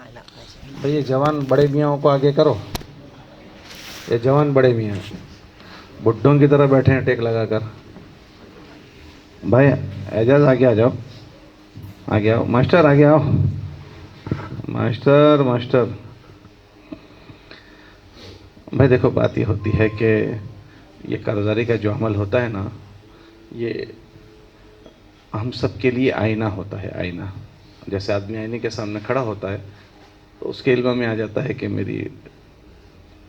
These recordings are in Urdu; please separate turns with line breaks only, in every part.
بھئی یہ جوان بڑے میاں کو آگے کرو. یہ جوان بڑے میاں بڈھوں کی طرح بیٹھے ہیں ٹیک لگا کر. بھائی اعجاز آگے آ جاؤ, آگے آؤ. ماسٹر آگے آؤ. ماسٹر بھائی دیکھو, بات یہ ہوتی ہے کہ یہ قرضداری کا جو عمل ہوتا ہے نا, یہ ہم سب کے لیے آئینہ ہوتا ہے. آئینہ جیسے آدمی آئینے کے سامنے کھڑا ہوتا ہے تو اس کے علم میں آ جاتا ہے کہ میری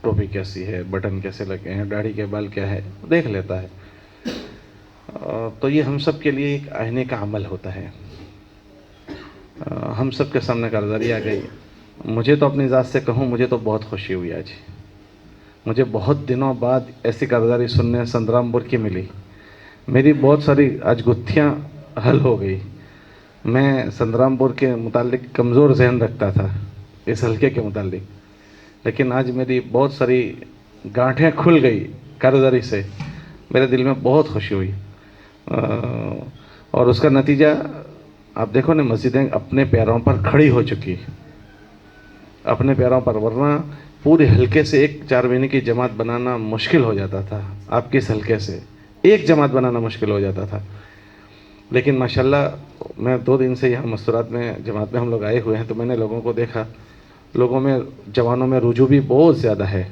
ٹوپی کیسی ہے, بٹن کیسے لگے ہیں, داڑھی کے بال کیا ہے, دیکھ لیتا ہے. تو یہ ہم سب کے لیے ایک آئینے کا عمل ہوتا ہے. ہم سب کے سامنے قرضداری آ گئی. مجھے تو اپنی ذات سے کہوں, مجھے تو بہت خوشی ہوئی آج. مجھے بہت دنوں بعد ایسی قرضداری سننے سندرام پور کی ملی. میری بہت ساری آج گتھیاں حل ہو گئی. میں سندرام پور کے متعلق کمزور ذہن رکھتا تھا اس حلقے کے متعلق, لیکن آج میری بہت ساری گانٹھیں کھل گئی قرضداری سے. میرے دل میں بہت خوشی ہوئی, اور اس کا نتیجہ آپ دیکھو نا, مسجدیں اپنے پیروں پر کھڑی ہو چکی, اپنے پیروں پر. ورنہ پورے حلقے سے ایک 4 مہینے کی جماعت بنانا مشکل ہو جاتا تھا. آپ کے اس حلقے سے ایک جماعت بنانا مشکل ہو جاتا تھا. لیکن ماشاءاللہ میں 2 دن سے یہاں مستورات میں جماعت میں ہم لوگ آئے ہوئے ہیں, تو میں نے لوگوں کو دیکھا, لوگوں میں جوانوں میں رجوع بھی بہت زیادہ ہے,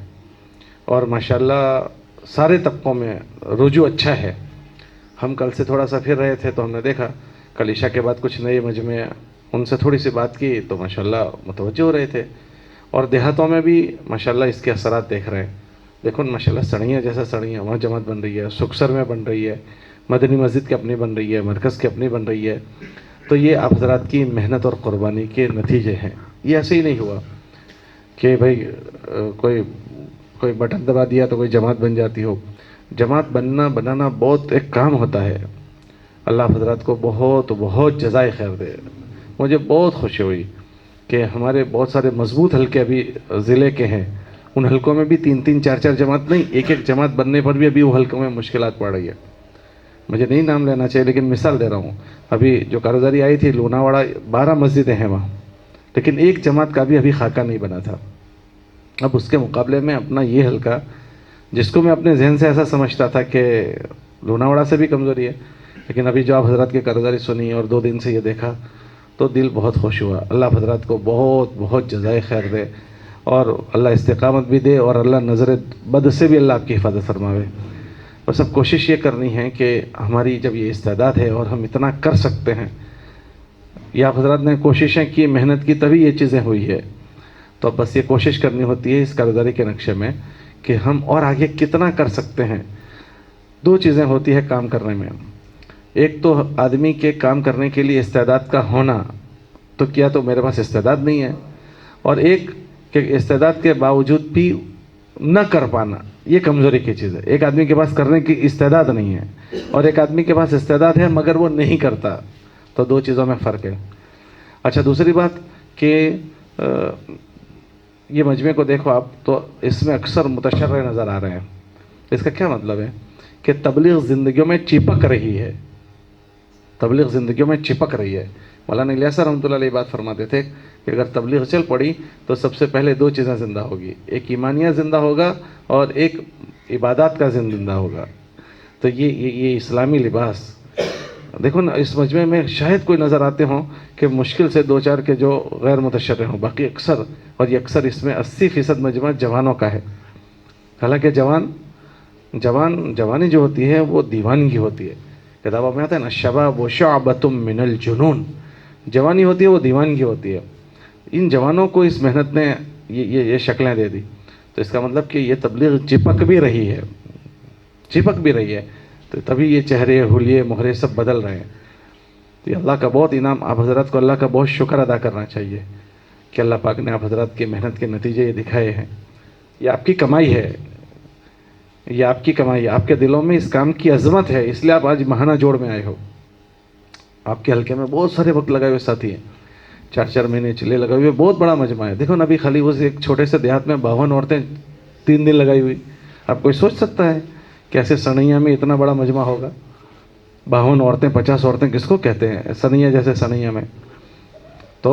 اور ماشاءاللہ سارے طبقوں میں رجوع اچھا ہے. ہم کل سے تھوڑا سا پھر رہے تھے تو ہم نے دیکھا کل عشاء کے بعد کچھ نئے مجمع, ان سے تھوڑی سی بات کی تو ماشاءاللہ متوجہ ہو رہے تھے. اور دیہاتوں میں بھی ماشاءاللہ اس کے اثرات دیکھ رہے ہیں. دیکھو ماشاءاللہ سڑیاں جیسا سڑیاں وہاں جماعت بن رہی ہے, سکسر میں بن رہی ہے, مدنی مسجد کی اپنی بن رہی ہے, مرکز کی اپنی بن رہی ہے. تو یہ آپ حضرات کی محنت اور قربانی کے نتیجے ہیں. یہ ایسے ہی نہیں ہوا کہ بھائی کوئی بٹن دبا دیا تو کوئی جماعت بن جاتی ہو. جماعت بنانا بہت ایک کام ہوتا ہے. اللہ حضرات کو بہت بہت جزائے خیر دے. مجھے بہت خوشی ہوئی کہ ہمارے بہت سارے مضبوط حلقے ابھی ضلع کے ہیں, ان حلقوں میں بھی 3 4 جماعت نہیں, ایک جماعت بننے پر بھی ابھی وہ حلقوں میں مشکلات پڑ رہی ہے. مجھے نہیں نام لینا چاہیے لیکن مثال دے رہا ہوں. ابھی جو قرضداری آئی تھی لوناواڑہ 12 مسجدیں ہیں وہاں, لیکن ایک جماعت کا بھی ابھی خاکہ نہیں بنا تھا. اب اس کے مقابلے میں اپنا یہ حلقہ, جس کو میں اپنے ذہن سے ایسا سمجھتا تھا کہ لوناواڑہ سے بھی کمزوری ہے, لیکن ابھی جو آپ حضرات کی قرضداری سنی اور 2 دن سے یہ دیکھا تو دل بہت خوش ہوا. اللہ حضرات کو بہت بہت جزائے خیر دے, اور اللہ استقامت بھی دے, اور اللہ نظر بد سے بھی اللہ آپ کی حفاظت فرماوے. بس اب کوشش یہ کرنی ہے کہ ہماری جب یہ استعداد ہے اور ہم اتنا کر سکتے ہیں, یہ آپ حضرات نے کوششیں کی, محنت کی, تبھی یہ چیزیں ہوئی ہے. تو اب بس یہ کوشش کرنی ہوتی ہے اس قرضداری کے نقشے میں کہ ہم اور آگے کتنا کر سکتے ہیں. 2 چیزیں ہوتی ہے کام کرنے میں. ایک تو آدمی کے کام کرنے کے لیے استعداد کا ہونا, تو کیا تو میرے پاس استعداد نہیں ہے, اور ایک کہ استعداد کے باوجود بھی نہ کر پانا, یہ کمزوری کی چیز ہے. ایک آدمی کے پاس کرنے کی استعداد نہیں ہے, اور ایک آدمی کے پاس استعداد ہے مگر وہ نہیں کرتا. تو 2 چیزوں میں فرق ہے. اچھا, دوسری بات کہ یہ مجمع کو دیکھو آپ, تو اس میں اکثر متشرع نظر آ رہے ہیں. اس کا کیا مطلب ہے کہ تبلیغ زندگیوں میں چپک رہی ہے. تبلیغ زندگیوں میں چپک رہی ہے. مولانا الیاس رحمۃ اللہ علیہ بات فرماتے تھے کہ اگر تبلیغ چل پڑی تو سب سے پہلے 2 چیزیں زندہ ہوگی, ایک ایمانیہ زندہ ہوگا اور ایک عبادات کا زندہ ہوگا. تو یہ اسلامی لباس دیکھو نا, اس مجمع میں شاید کوئی نظر آتے ہوں کہ مشکل سے 2 4 کے جو غیر متشرع ہوں, باقی اکثر, اور یہ اکثر اس میں 80% مجمع جوانوں کا ہے. حالانکہ جوانی جو ہوتی ہے وہ دیوانگی ہوتی ہے. کتابوں میں آتا ہے نا, شباب و شعبۃ من الجنون, جوانی ہوتی ہے وہ دیوانگی ہوتی ہے. ان جوانوں کو اس محنت نے یہ شکلیں دے دی. تو اس کا مطلب کہ یہ تبلیغ چپک بھی رہی ہے, تو تبھی یہ چہرے, حلیے, مہرے سب بدل رہے ہیں. تو یہ اللہ کا بہت انعام. آپ حضرات کو اللہ کا بہت شکر ادا کرنا چاہیے کہ اللہ پاک نے آپ حضرات کی محنت کے نتیجے یہ دکھائے ہیں. یہ آپ کی کمائی ہے, یہ آپ کی کمائی ہے. آپ کے دلوں میں اس کام کی عظمت ہے, اس لیے آپ آج ماہانہ جوڑ میں آئے ہو. آپ کے حلقے میں بہت سارے وقت لگائے ہوئے ساتھی ہیں, 4 مہینے چلے لگائے ہوئے, بہت بڑا مجمع ہے. دیکھو نبی خلی اس ایک چھوٹے سے دیہات میں 52 عورتیں 3 دن لگائی ہوئی. آپ کوئی سوچ سکتا ہے کیسے سنیا میں اتنا بڑا مجمع ہوگا؟ 52 عورتیں, 50 عورتیں کس کو کہتے ہیں سنیا جیسے سنیا میں؟ تو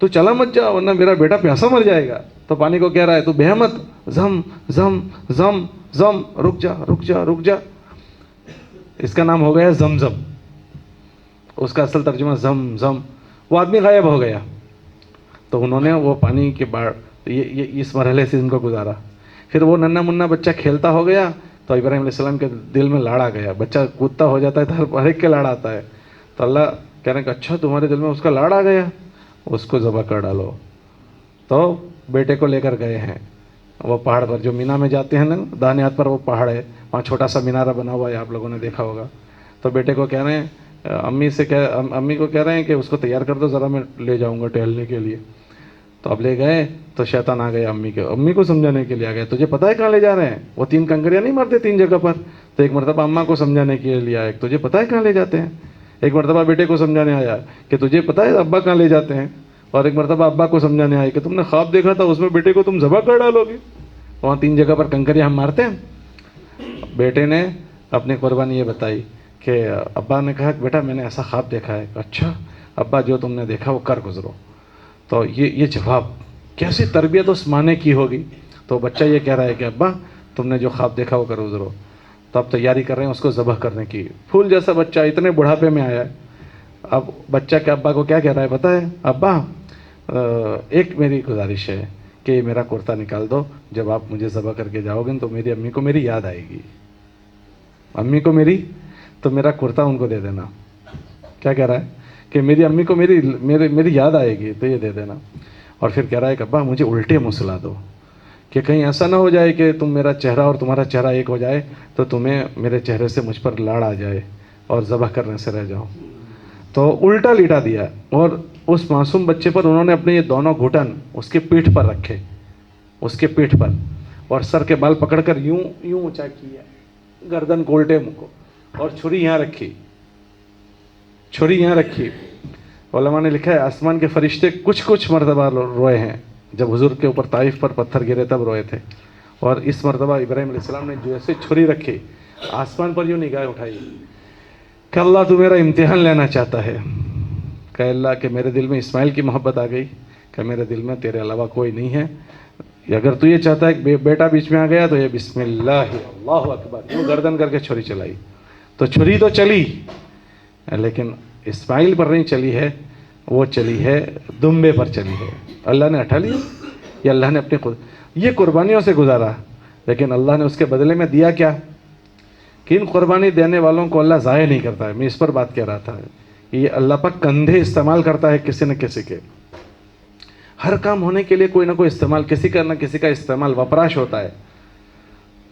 تو چلا مت جا ورنہ میرا بیٹا پیاسا مر جائے گا. تو پانی کو کہہ رہا ہے تو بہہ مت, زم زم زم زم, رک جا رک جا رک جا. اس کا نام ہو گیا زمزم, اس کا اصل ترجمہ زم زم. وہ آدمی غائب ہو گیا. تو انہوں نے وہ پانی کے باڑ یہ اس مرحلے سے ان کو گزارا. پھر وہ ننا منا بچہ کھیلتا ہو گیا تو ابراہیم علیہ السلام کے دل میں لاڑ آ گیا. بچہ کودتا ہو جاتا ہے تو ہر ایک کے لاڑ آتا ہے. تو اللہ کہہ رہے ہیں کہ اچھا تمہارے دل میں اس کا لاڑ آ گیا, اس کو ذبح کر ڈالو. تو بیٹے کو لے کر گئے ہیں وہ پہاڑ پر, جو مینا میں جاتے ہیں نا داہنے ہاتھ پر وہ پہاڑ ہے, وہاں چھوٹا سا مینارہ بنا ہوا ہے, آپ لوگوں نے دیکھا ہوگا. تو بیٹے کو کہہ رہے ہیں, امی کو کہہ رہے ہیں کہ اس کو تیار کر دو ذرا, میں لے جاؤں گا ٹہلنے کے لیے. تو اب لے گئے تو شیطان آ گیا امی کو سمجھانے کے لیے آ گئے. تجھے پتہ ہے کہاں لے جا رہے ہیں؟ وہ 3 کنکریاں نہیں مارتے 3 جگہ پر. تو ایک مرتبہ اماں کو سمجھانے کے لیے آیا, تجھے پتہ ہے کہاں لے جاتے ہیں. ایک مرتبہ بیٹے کو سمجھانے آیا کہ تجھے پتہ ہے ابا کہاں لے جاتے ہیں. اور ایک مرتبہ ابا کو سمجھانے آیا کہ تم نے خواب دیکھا تھا اس میں بیٹے کو تم ذبح کر ڈالو گے. وہاں 3 جگہ پر کنکریاں ہم مارتے ہیں. بیٹے نے اپنی قربانی یہ بتائی کہ ابا نے کہا کہ بیٹا میں نے ایسا خواب دیکھا ہے. اچھا ابا جو تم نے دیکھا وہ کر گزرو. تو یہ جواب کیسی تربیت اس ماں نے کی ہوگی. تو بچہ یہ کہہ رہا ہے کہ ابا تم نے جو خواب دیکھا وہ کر گزرو. تو اب تیاری کر رہے ہیں اس کو ذبح کرنے کی. پھول جیسا بچہ اتنے بڑھاپے میں آیا ہے. اب بچہ کے ابا کو کیا کہہ رہا ہے پتہ ہے؟ ابا ایک میری گزارش ہے کہ یہ میرا کرتا نکال دو, جب آپ مجھے ذبح کر کے جاؤ گے تو میری امی کو میری یاد آئے گی. امی کو میری, تو میرا کرتا ان کو دے دینا. کیا کہہ رہا ہے کہ میری امی کو میری یاد آئے گی تو یہ دے دینا. اور پھر کہہ رہا ہے کہ ابا مجھے الٹے منہ سلا دو, کہ کہیں ایسا نہ ہو جائے کہ تم میرا چہرہ اور تمہارا چہرہ ایک ہو جائے تو تمہیں میرے چہرے سے مجھ پر لاڑ آ جائے اور ذبح کرنے سے رہ جاؤ. تو الٹا لیٹا دیا اور اس معصوم بچے پر انہوں نے اپنے یہ دونوں گھٹن اس کے پیٹھ پر رکھے, اس کے پیٹھ پر, اور سر کے بال پکڑ کر یوں یوں اونچا کیا, گردن کو الٹے منہ کو, اور چھری یہاں رکھی, چھری یہاں رکھی. علماء نے لکھا ہے آسمان کے فرشتے کچھ مرتبہ روئے ہیں. جب حضور کے اوپر طائف پر پتھر گرے تب روئے تھے. اور اس مرتبہ ابراہیم علیہ السلام نے جیسے چھری رکھی آسمان پر یوں نگاہ اٹھائی کہ اللہ تو میرا امتحان لینا چاہتا ہے. کہ اللہ کہ میرے دل میں اسماعیل کی محبت آ گئی, کہ میرے دل میں تیرے علاوہ کوئی نہیں ہے. اگر تو یہ چاہتا ہے کہ بیٹا بیچ میں آ گیا تو یہ بسم اللہ اللہ اکبر یوں گردن کر کے چھری چلائی. تو چھری تو چلی لیکن اسماعیل پر نہیں چلی ہے, وہ چلی ہے دمبے پر چلی ہے. اللہ نے ہٹا لیا, یہ اللہ نے اپنی یہ قربانیوں سے گزارا. لیکن اللہ نے اس کے بدلے میں دیا کیا کہ ان قربانی دینے والوں کو اللہ ضائع نہیں کرتا ہے. میں اس پر بات کہہ رہا تھا, یہ اللہ پاک کندھے استعمال کرتا ہے کسی نہ کسی کے. ہر کام ہونے کے لیے کوئی نہ کوئی استعمال, کسی کا نہ کسی کا استعمال وپراش ہوتا ہے.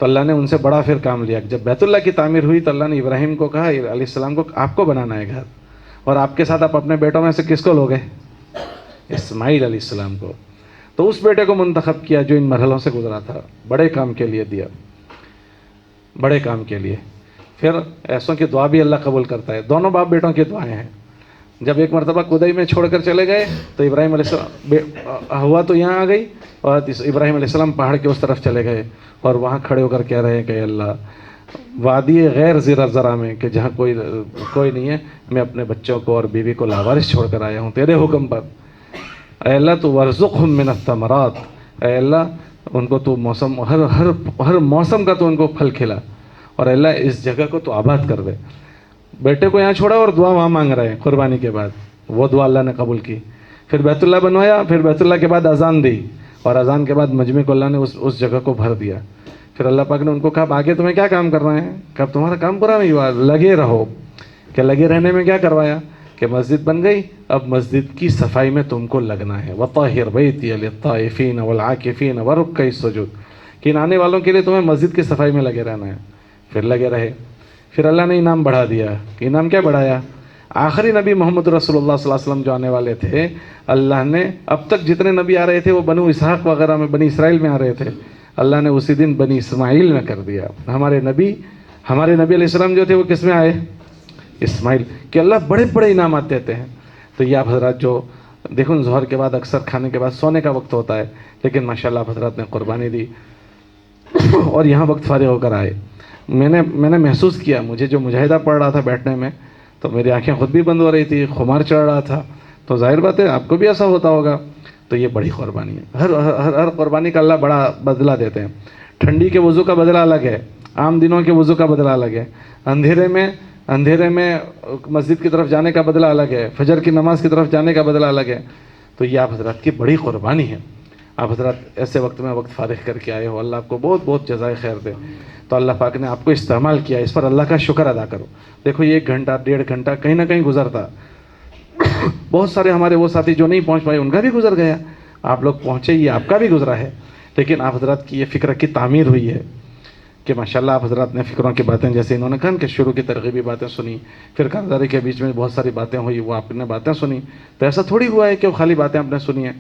تو اللہ نے ان سے بڑا پھر کام لیا. جب بیت اللہ کی تعمیر ہوئی تو اللہ نے ابراہیم کو کہا علیہ السلام کو آپ کو بنانا ہے گھر, اور آپ کے ساتھ آپ اپنے بیٹوں میں سے کس کو لوگے؟ اسماعیل علیہ السلام کو. تو اس بیٹے کو منتخب کیا جو ان مرحلوں سے گزرا تھا, بڑے کام کے لیے دیا, بڑے کام کے لیے. پھر ایسوں کی دعا بھی اللہ قبول کرتا ہے. دونوں باپ بیٹوں کی دعائیں ہیں. جب ایک مرتبہ کدئی میں چھوڑ کر چلے گئے تو ابراہیم علیہ السلام ہوا تو یہاں آ گئی, اور ابراہیم علیہ السلام پہاڑ کے اس طرف چلے گئے اور وہاں کھڑے ہو کر کہہ رہے ہیں کہ اللہ وادی غیر زرہ میں, کہ جہاں کوئی نہیں ہے, میں اپنے بچوں کو اور بیوی کو لاوارث چھوڑ کر آیا ہوں تیرے حکم پر. اے اللہ تو ورزقہم من الثمرات, اے اللہ ان کو تو موسم ہر موسم کا تو ان کو پھل کھلا, اور اللہ اس جگہ کو تو آباد کر دے. بیٹے کو یہاں چھوڑا اور دعا وہاں مانگ رہے ہیں قربانی کے بعد. وہ دعا اللہ نے قبول کی. پھر بیت اللہ بنوایا, پھر بیت اللہ کے بعد اذان دی, اور اذان کے بعد مجمع کو اللہ نے اس جگہ کو بھر دیا. پھر اللہ پاک نے ان کو کہا آگے تمہیں کیا کام کرنا ہے؟ کہ اب تمہارا کام پورا نہیں ہوا, لگے رہو. کہ لگے رہنے میں کیا کروایا کہ مسجد بن گئی, اب مسجد کی صفائی میں تم کو لگنا ہے. وَطَهِّرْ بَيْتِيَ لِلطَّائِفِينَ وَالْعَاكِفِينَ وَرُكَّعِ السُّجُودِ, کہ ان آنے والوں کے لیے تمہیں مسجد کی صفائی میں لگے رہنا ہے. پھر لگے رہے. پھر اللہ نے انعام بڑھا دیا. کہ انعام کیا بڑھایا؟ آخری نبی محمد رسول اللہ صلی اللہ علیہ وسلم جو آنے والے تھے, اللہ نے اب تک جتنے نبی آ رہے تھے وہ بنو اسحاق وغیرہ میں, بنی اسرائیل میں آ رہے تھے, اللہ نے اسی دن بنی اسماعیل میں کر دیا. ہمارے نبی علیہ السلام جو تھے وہ کس میں آئے؟ اسماعیل. کہ اللہ بڑے بڑے انعامات دیتے ہیں. تو یہ آپ حضرات جو دیکھو ظہر کے بعد اکثر کھانے کے بعد سونے کا وقت ہوتا ہے, لیکن ماشاءاللہ آپ حضرات نے قربانی دی اور یہاں وقت فارغ ہو کر آئے. میں نے محسوس کیا, مجھے جو مجاہدہ پڑ رہا تھا بیٹھنے میں, تو میری آنکھیں خود بھی بند ہو رہی تھی, خمار چڑھ رہا تھا. تو ظاہر بات ہے آپ کو بھی ایسا ہوتا ہوگا. تو یہ بڑی قربانی ہے. ہر قربانی کا اللہ بڑا بدلہ دیتے ہیں. ٹھنڈی کے وضو کا بدلہ الگ ہے, عام دنوں کے وضو کا بدلہ الگ ہے, اندھیرے میں مسجد کی طرف جانے کا بدلہ الگ ہے, فجر کی نماز کی طرف جانے کا بدلہ الگ ہے. تو یہ آپ حضرات کی بڑی قربانی ہے. آپ حضرات ایسے وقت میں وقت فارغ کر کے آئے ہو, اللہ آپ کو بہت بہت جزائے خیر دے. تو اللہ پاک نے آپ کو استعمال کیا, اس پر اللہ کا شکر ادا کرو. دیکھو یہ 1 گھنٹہ 1.5 گھنٹہ کہیں نہ کہیں گزرتا, بہت سارے ہمارے وہ ساتھی جو نہیں پہنچ پائے ان کا بھی گزر گیا, آپ لوگ پہنچے, یہ آپ کا بھی گزرا ہے. لیکن آپ حضرات کی یہ فکر کی تعمیر ہوئی ہے کہ ماشاءاللہ آپ حضرات نے فکروں کی باتیں, جیسے انہوں نے کہا کہ شروع کی ترغیبی باتیں سنی, پھر کارداری کے بیچ میں بہت ساری باتیں ہوئی, وہ آپ نے باتیں سنی. تو ایسا تھوڑی ہوا ہے کہ وہ خالی باتیں آپ نے سنی ہیں.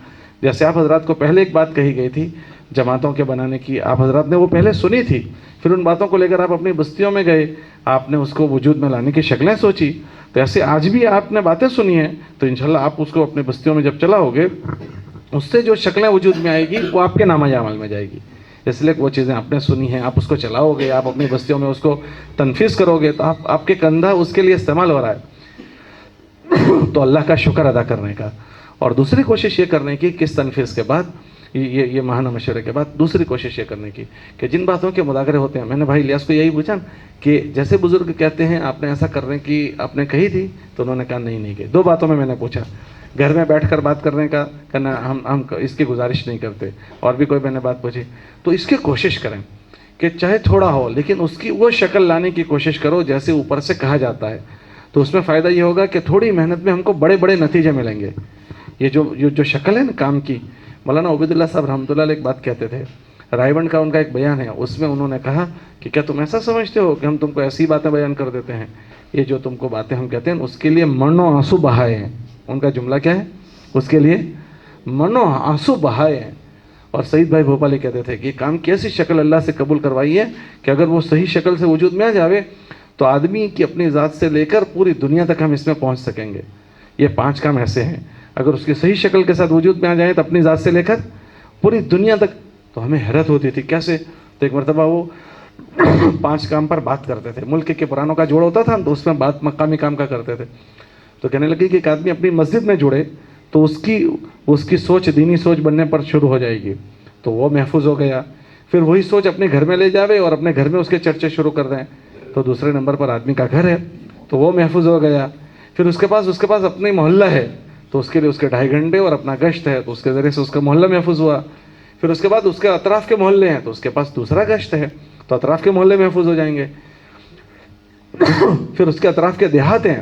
جیسے آپ حضرات کو پہلے ایک بات کہی گئی تھی جماعتوں کے بنانے کی, آپ حضرات نے وہ پہلے سنی تھی, پھر ان باتوں کو لے کر آپ اپنی بستیوں میں گئے, آپ نے اس کو وجود میں لانے کی شکلیں سوچی. تو ایسے آج بھی آپ نے باتیں سنی ہیں, تو انشاءاللہ آپ اس کو اپنی بستیوں میں جب چلاؤ گے, اس سے جو شکلیں وجود میں آئے گی وہ آپ کے نامہ عمل میں جائے گی. اس لیے وہ چیزیں آپ نے سنی ہیں, آپ اس کو چلاؤ گے, آپ اپنی بستیوں میں اس کو تنفیذ کرو گے, تو آپ کے کندھا اس کے لیے استعمال ہو رہا ہے. تو اللہ کا شکر ادا کرنے کا, اور دوسری کوشش یہ کرنے کی کس تنفیذ کے بعد, یہ ماہانہ مشورے کے بعد دوسری کوشش یہ کرنے کی کہ جن باتوں کے مذاکرے ہوتے ہیں, میں نے بھائی الیاس کو یہی پوچھا کہ جیسے بزرگ کہتے ہیں آپ نے ایسا کرنے کی آپ نے کہی تھی, تو انہوں نے کہا نہیں کہی. 2 باتوں میں نے پوچھا, گھر میں بیٹھ کر بات کرنے کا کہنا ہم اس کی گزارش نہیں کرتے, اور بھی کوئی میں نے بات پوچھی. تو اس کی کوشش کریں کہ چاہے تھوڑا ہو لیکن اس کی وہ شکل لانے کی کوشش کرو جیسے اوپر سے کہا جاتا ہے. تو اس میں فائدہ یہ ہوگا کہ تھوڑی محنت میں ہم کو بڑے بڑے نتیجے ملیں گے. یہ جو شکل ہے نا کام کی, مولانا عبید اللہ صاحب رحمۃ اللہ علیہ ایک بات کہتے تھے, رائے بنڈ کا ان کا ایک بیان ہے, اس میں انہوں نے کہا کہ کیا تم ایسا سمجھتے ہو کہ ہم تم کو ایسی باتیں بیان کر دیتے ہیں, یہ جو تم کو باتیں ہم کہتے ہیں اس کے لیے من و آنسو بہائے ہیں. ان کا جملہ کیا ہے, اس کے لیے من و آنسو بہائے ہیں. اور سعید بھائی بھوپالی کہتے تھے کہ کام کی ایسی شکل اللہ سے قبول کروائی ہے کہ اگر وہ صحیح شکل سے وجود میں آ جاوے تو آدمی کی اپنی ذات سے لے کر پوری دنیا تک ہم اس میں پہنچ سکیں گے. یہ 5 کام ایسے ہیں, اگر اس کی صحیح شکل کے ساتھ وجود میں آ جائیں تو اپنی ذات سے لے کر پوری دنیا تک. تو ہمیں حیرت ہوتی تھی کیسے. تو ایک مرتبہ وہ 5 کام پر بات کرتے تھے, ملک کے پرانوں کا جوڑ ہوتا تھا تو اس میں بات مقامی کام کا کرتے تھے. تو کہنے لگے کہ ایک آدمی اپنی مسجد میں جڑے تو اس کی سوچ دینی سوچ بننے پر شروع ہو جائے گی, تو وہ محفوظ ہو گیا. پھر وہی سوچ اپنے گھر میں لے جاوے اور اپنے گھر میں اس کے چرچے شروع کر دیں, تو دوسرے نمبر پر آدمی کا گھر ہے تو وہ محفوظ ہو گیا. پھر اس کے پاس اپنی محلہ ہے تو اس کے لیے اس کے 2.5 گھنٹے اور اپنا گشت ہے, تو اس کے ذریعے سے اس کا محلہ محفوظ ہوا. پھر اس کے بعد اس کے اطراف کے محلے ہیں تو اس کے پاس دوسرا گشت ہے, تو اطراف کے محلے محفوظ ہو جائیں گے. پھر اس کے اطراف کے دیہات ہیں,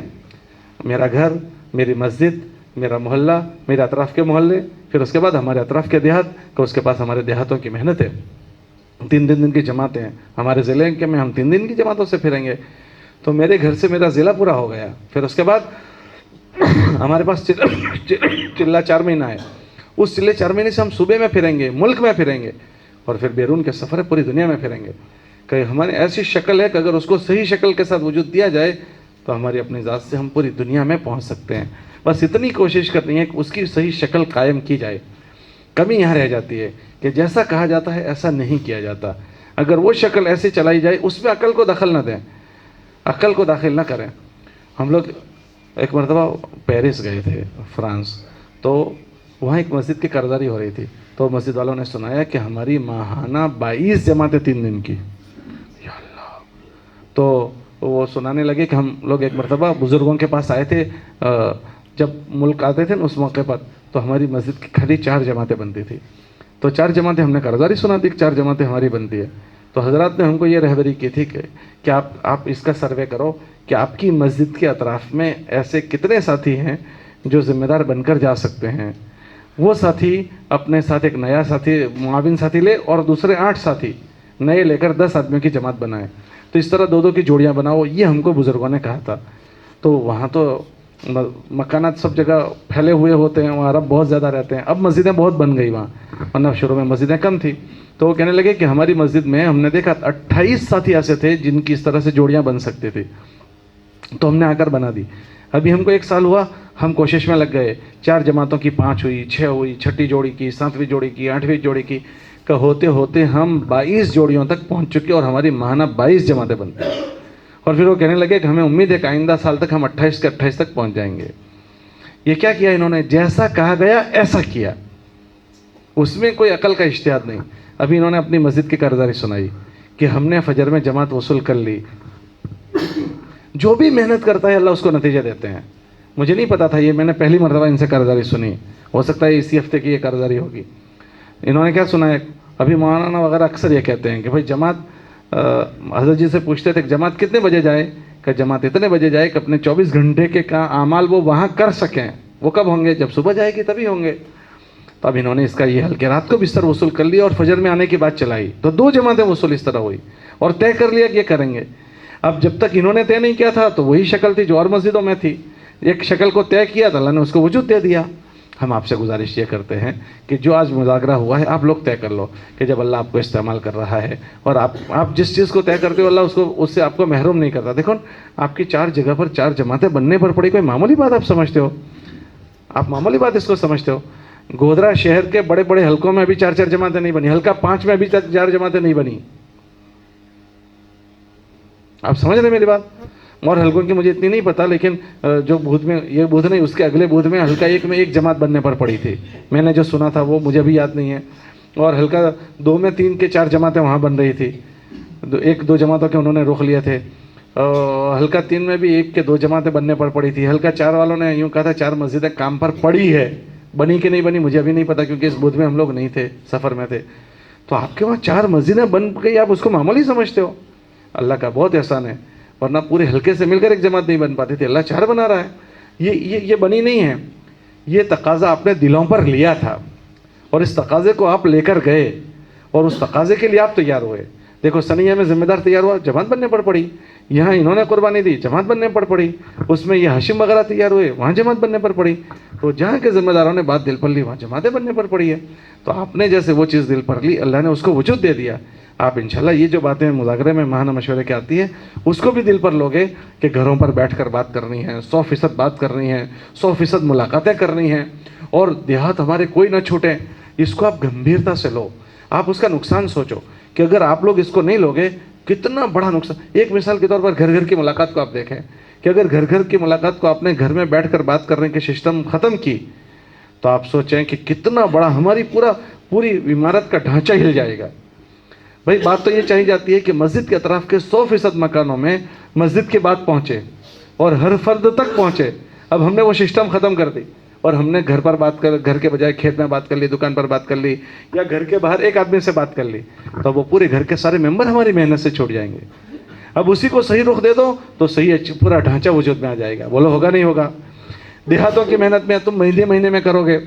میرا گھر, میری مسجد, میرا محلہ, میرے اطراف کے محلے, پھر اس کے بعد ہمارے اطراف کے دیہات, کہ اس کے پاس ہمارے دیہاتوں کی محنت ہے. 3 دن کی جماعتیں ہیں ہمارے ضلع کے میں, ہم 3 دن کی جماعتوں سے پھریں گے. تو میرے گھر سے میرا ضلع پورا ہو گیا. پھر اس کے بعد ہمارے پاس چلہ 4 مہینہ ہے, اس چلے 4 مہینے سے ہم صوبے میں پھریں گے, ملک میں پھریں گے, اور پھر بیرون کے سفر ہے پوری دنیا میں پھریں گے. کہ ہماری ایسی شکل ہے کہ اگر اس کو صحیح شکل کے ساتھ وجود دیا جائے تو ہماری اپنی ذات سے ہم پوری دنیا میں پہنچ سکتے ہیں. بس اتنی کوشش کرنی ہے کہ اس کی صحیح شکل قائم کی جائے. کمی یہاں رہ جاتی ہے کہ جیسا کہا جاتا ہے ایسا نہیں کیا جاتا. اگر وہ شکل ایسی چلائی جائے اس میں عقل کو دخل نہ دیں, عقل کو داخل نہ کریں. ہم لوگ ایک مرتبہ پیرس گئے تھے, فرانس, تو وہاں ایک مسجد کی کارداری ہو رہی تھی. تو مسجد والوں نے سنایا کہ ہماری ماہانہ 22 جماعتیں 3 دن کی. یا اللہ. تو وہ سنانے لگے کہ ہم لوگ ایک مرتبہ بزرگوں کے پاس آئے تھے, جب ملک آتے تھے نا اس موقع پر, تو ہماری مسجد کی کھڑی 4 جماعتیں بنتی تھی. تو 4 جماعتیں ہم نے کارداری سنا دی کہ 4 جماعتیں ہماری بنتی ہے. تو حضرات نے ہم کو یہ رہبری کی تھی کہ آپ اس کا سروے کرو کہ آپ کی مسجد کے اطراف میں ایسے کتنے ساتھی ہیں جو ذمہ دار بن کر جا سکتے ہیں. وہ ساتھی اپنے ساتھ ایک نیا ساتھی, معاون ساتھی لے, اور دوسرے 8 ساتھی نئے لے کر 10 آدمیوں کی جماعت بنائیں. تو اس طرح 2 کی جوڑیاں بناؤ, یہ ہم کو بزرگوں نے کہا تھا. تو وہاں تو مکانات سب جگہ پھیلے ہوئے ہوتے ہیں, وہاں عرب بہت زیادہ رہتے ہیں. اب مسجدیں بہت بن گئی وہاں, ورنہ شروع میں مسجدیں کم تھی. تو وہ کہنے لگے کہ ہماری مسجد میں ہم نے دیکھا 28 ساتھی ایسے تھے جن کی اس طرح سے جوڑیاں بن سکتی تھی. تو ہم نے آ کر بنا دی. ابھی ہم کو 1 سال ہوا, ہم کوشش میں لگ گئے. 4 جماعتوں کی 5 ہوئی, 6 ہوئی, 6ٹھی جوڑی کی, 7ویں جوڑی کی, 8ویں جوڑی کی, کہ ہوتے ہوتے ہم 22 جوڑیوں تک پہنچ چکے اور ہماری ماہانہ 22 جماعتیں بنتی ہیں. اور پھر وہ کہنے لگے کہ ہمیں امید ہے کہ آئندہ سال تک ہم 28 کے 28 تک پہنچ جائیں گے. یہ کیا کیا انہوں نے؟ جیسا کہا گیا ایسا کیا، اس میں کوئی عقل کا اجتہاد نہیں۔ ابھی انہوں نے اپنی مسجد کی کارگزاری سنائی کہ ہم نے فجر میں جماعت وصول کر لی۔ جو بھی محنت کرتا ہے اللہ اس کو نتیجہ دیتے ہیں۔ مجھے نہیں پتا تھا، یہ میں نے پہلی مرتبہ ان سے کارگزاری سنی، ہو سکتا ہے اسی ہفتے کی یہ کارگزاری ہوگی۔ انہوں نے کیا سنا ہے؟ ابھی مولانا وغیرہ اکثر یہ کہتے ہیں کہ بھائی جماعت، حضرت جی سے پوچھتے تھے کہ جماعت کتنے بجے جائے؟ کہ جماعت اتنے بجے جائے کہ اپنے 24 گھنٹے کے اعمال وہ وہاں کر سکیں۔ وہ کب ہوں گے؟ جب صبح جائے گی تبھی ہوں گے۔ تو اب انہوں نے اس کا یہ حل کہ رات کو بستر وصول کر لیا اور فجر میں آنے کی بات چلائی، تو 2 جماعتیں وصول اس طرح ہوئی اور طے کر لیا کہ یہ کریں گے۔ اب جب تک انہوں نے طے نہیں کیا تھا تو وہی شکل تھی جو اور مسجدوں میں تھی، ایک شکل کو طے کیا تو اللہ نے اس کو وجود دے دیا۔ ہم آپ سے گزارش یہ کرتے ہیں کہ جو آج مذاکرہ ہوا ہے آپ لوگ طے کر لو کہ جب اللہ آپ کو استعمال کر رہا ہے اور آپ جس چیز کو طے کرتے ہو اللہ اس سے آپ کو محروم نہیں کرتا۔ دیکھو آپ کی 4 جگہ پر 4 جماعتیں بننے پر پڑی، کوئی معمولی بات آپ سمجھتے ہو؟ آپ معمولی بات اس کو سمجھتے ہو؟ گودرا شہر کے بڑے بڑے حلقوں میں ابھی 4 جماعتیں نہیں بنی، حلقہ 5 میں ابھی تک 4 جماعتیں نہیں بنی۔ آپ سمجھ رہے میری بات؟ اور حلقوں کی مجھے اتنی نہیں پتا، لیکن جو بودھ میں، یہ بودھ نہیں، اس کے اگلے بودھ میں حلقہ 1 میں 1 جماعت بننے پر پڑی تھی، میں نے جو سنا تھا وہ مجھے بھی یاد نہیں ہے۔ اور حلقہ 2 میں 3 کے 4 جماعتیں وہاں بن رہی تھی، 1-2 جماعتوں کے انہوں نے رخ لیے تھے۔ حلقہ 3 میں بھی 1 کے 2 جماعتیں بننے پر پڑی تھی۔ حلقہ 4 والوں نے یوں کہا تھا 4 مسجدیں کام پر پڑی ہے، بنی کہ نہیں بنی مجھے ابھی نہیں پتا، کیونکہ اس بودھ میں ہم لوگ نہیں تھے، سفر میں تھے۔ تو آپ کے وہاں 4 مسجدیں بن گئی، آپ اس کو معمولی سمجھتے ہو؟ اللہ کا بہت احسان ہے، ورنہ پورے حلقے سے مل کر ایک جماعت نہیں بن پاتی تھی، اللہ 4 بنا رہا ہے۔ یہ بنی نہیں ہے، یہ تقاضا آپ نے دلوں پر لیا تھا اور اس تقاضے کو آپ لے کر گئے اور اس تقاضے کے لیے آپ تیار ہوئے۔ دیکھو سنیہ میں ذمہ دار تیار ہوا، جماعت بننے پر پڑی، یہاں انہوں نے قربانی دی، جماعت بننے پر پڑی، اس میں یہ ہاشم وغیرہ تیار ہوئے، وہاں جماعت بننے پر پڑی۔ تو جہاں کے ذمہ داروں نے بات دل پر لی وہاں جماعتیں بننے پر پڑی ہے۔ تو آپ نے جیسے وہ چیز دل پر لی اللہ نے اس کو وجود دے دیا۔ آپ انشاءاللہ یہ جو باتیں مذاکرے میں ماہانہ مشورے کے آتی ہے اس کو بھی دل پر لوگے کہ گھروں پر بیٹھ کر بات کرنی ہے، 100% بات کرنی ہے، 100% ملاقاتیں کرنی ہیں، اور دیہات ہمارے کوئی نہ چھوٹے، اس کو آپ گمبھیرتا سے لو۔ آپ اس کا نقصان سوچو کہ اگر آپ لوگ اس کو نہیں لوگے کتنا بڑا نقصان۔ ایک مثال کے طور پر گھر گھر کی ملاقات کو آپ دیکھیں کہ اگر گھر گھر کی ملاقات کو آپ نے گھر میں بیٹھ کر بات کرنے کے سسٹم ختم کی تو آپ سوچیں کہ کتنا بڑا ہماری پوری عمارت کا ڈھانچہ ہل جائے گا۔ بھائی بات تو یہ چاہی جاتی ہے کہ مسجد کے اطراف کے 100% مکانوں میں مسجد کی بات پہنچے اور ہر فرد تک پہنچے۔ اب ہم نے وہ سسٹم ختم کر دی اور ہم نے گھر پر بات کر، گھر کے بجائے کھیت میں بات کر لی، دکان پر بات کر لی، یا گھر کے باہر ایک آدمی سے بات کر لی، تو وہ پورے گھر کے سارے ممبر ہماری محنت سے چھوٹ جائیں گے۔ اب اسی کو صحیح رخ دے دو تو صحیح پورا ڈھانچہ وجود میں آ جائے گا۔ بولو ہوگا نہیں ہوگا؟ دیہاتوں کی محنت میں تم مہینے میں کرو گے،